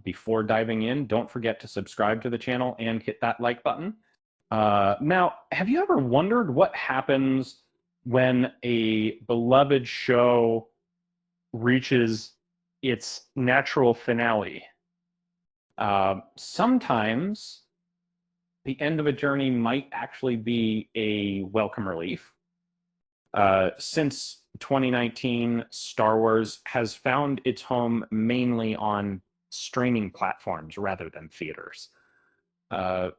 Before diving in, don't forget to subscribe to the channel and hit that like button. Now, have you ever wondered what happens when a beloved show reaches its natural finale? Sometimes the end of a journey might actually be a welcome relief. Since 2019, Star Wars has found its home mainly on streaming platforms rather than theaters. Uh,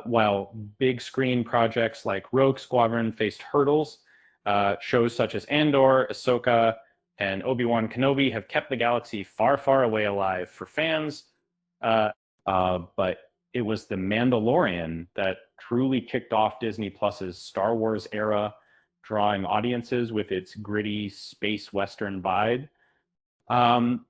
while big screen projects like Rogue Squadron faced hurdles, shows such as Andor, Ahsoka, and Obi-Wan Kenobi have kept the galaxy far, far away alive for fans. But it was The Mandalorian that truly kicked off Disney Plus's Star Wars era, drawing audiences with its gritty space western vibe. Um,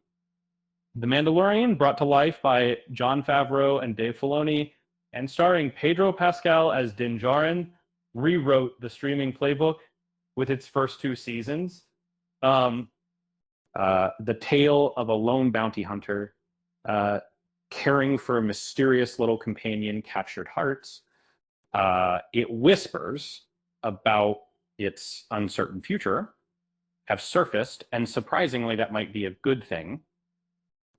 the Mandalorian, brought to life by Jon Favreau and Dave Filoni, and starring Pedro Pascal as Din Djarin, rewrote the streaming playbook with its first two seasons. The tale of a lone bounty hunter caring for a mysterious little companion captured hearts. It whispers about its uncertain future have surfaced, and surprisingly, that might be a good thing.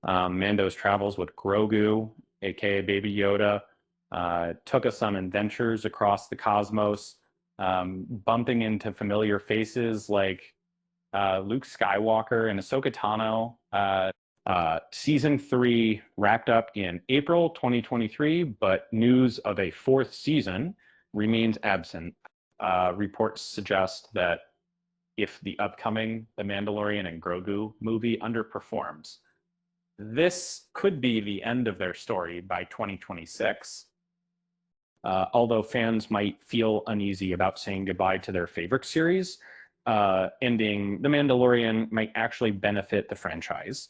Mando's travels with Grogu, aka Baby Yoda, took us on adventures across the cosmos, bumping into familiar faces like Luke Skywalker and Ahsoka Tano. Season 3 wrapped up in April 2023, but news of a fourth season remains absent. Reports suggest that if the upcoming The Mandalorian and Grogu movie underperforms, this could be the end of their story by 2026. Although fans might feel uneasy about saying goodbye to their favorite series, ending The Mandalorian might actually benefit the franchise.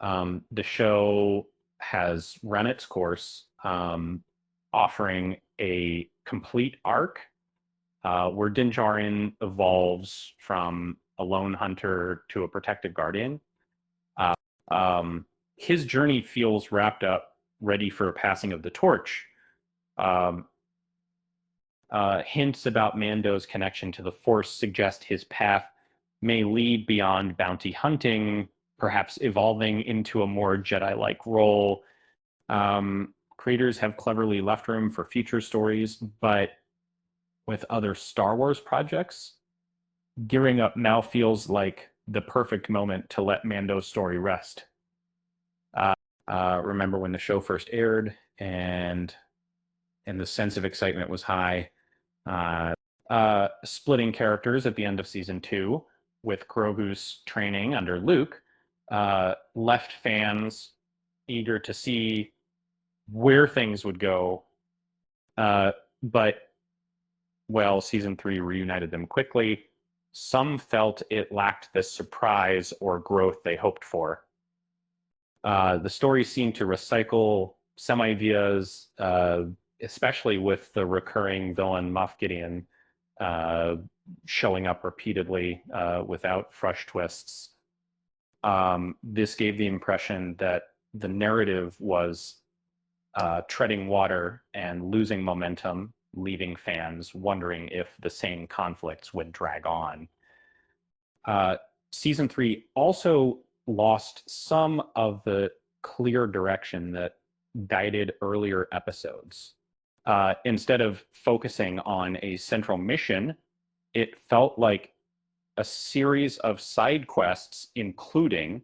The show has run its course, offering a complete arc where Din Djarin evolves from a lone hunter to a protected guardian. His journey feels wrapped up, ready for a passing of the torch. Hints about Mando's connection to the Force suggest his path may lead beyond bounty hunting, perhaps evolving into a more Jedi-like role. Creators have cleverly left room for future stories, but with other Star Wars projects, gearing up now feels like the perfect moment to let Mando's story rest. Remember when the show first aired and the sense of excitement was high. Splitting characters at the end of season 2 with Grogu's training under Luke left fans eager to see where things would go. But, well, season 3 reunited them quickly. Some felt it lacked the surprise or growth they hoped for. The story seemed to recycle some ideas, especially with the recurring villain Moff Gideon showing up repeatedly without fresh twists. This gave the impression that the narrative was treading water and losing momentum, leaving fans wondering if the same conflicts would drag on. Season 3 also lost some of the clear direction that guided earlier episodes. Instead of focusing on a central mission, it felt like a series of side quests, including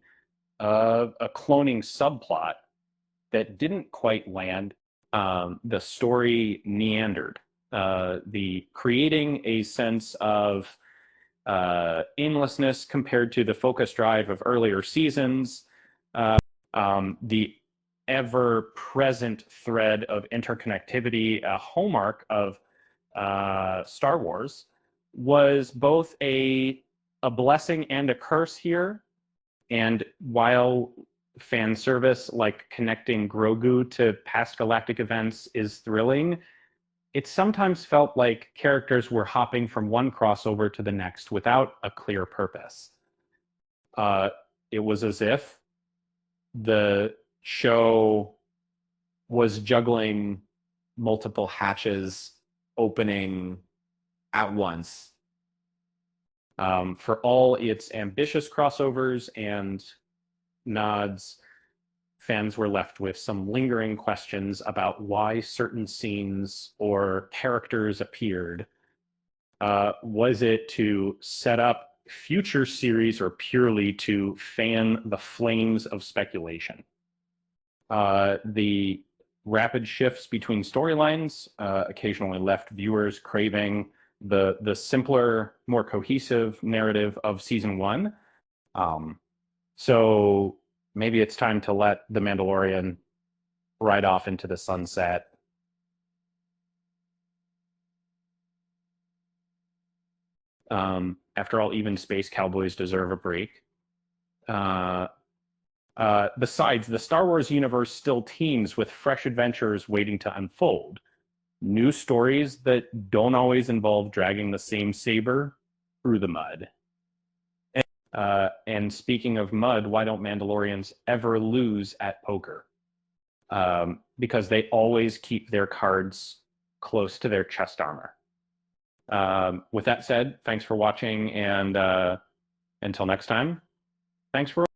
a cloning subplot that didn't quite land. The story meandered, creating a sense of aimlessness compared to the focus drive of earlier seasons. The ever-present thread of interconnectivity, a hallmark of Star Wars, was both a blessing and a curse here. And while fan service like connecting Grogu to past galactic events is thrilling, it sometimes felt like characters were hopping from one crossover to the next without a clear purpose. It was as if the show was juggling multiple hatches opening at once. For all its ambitious crossovers and nods, fans were left with some lingering questions about why certain scenes or characters appeared. Was it to set up future series or purely to fan the flames of speculation? The rapid shifts between storylines occasionally left viewers craving the simpler, more cohesive narrative of season one. So maybe it's time to let The Mandalorian ride off into the sunset. After all, even space cowboys deserve a break. Besides, the Star Wars universe still teems with fresh adventures waiting to unfold. New stories that don't always involve dragging the same saber through the mud. And speaking of mud, why don't Mandalorians ever lose at poker? Because they always keep their cards close to their chest armor. With that said, thanks for watching, and until next time, thanks for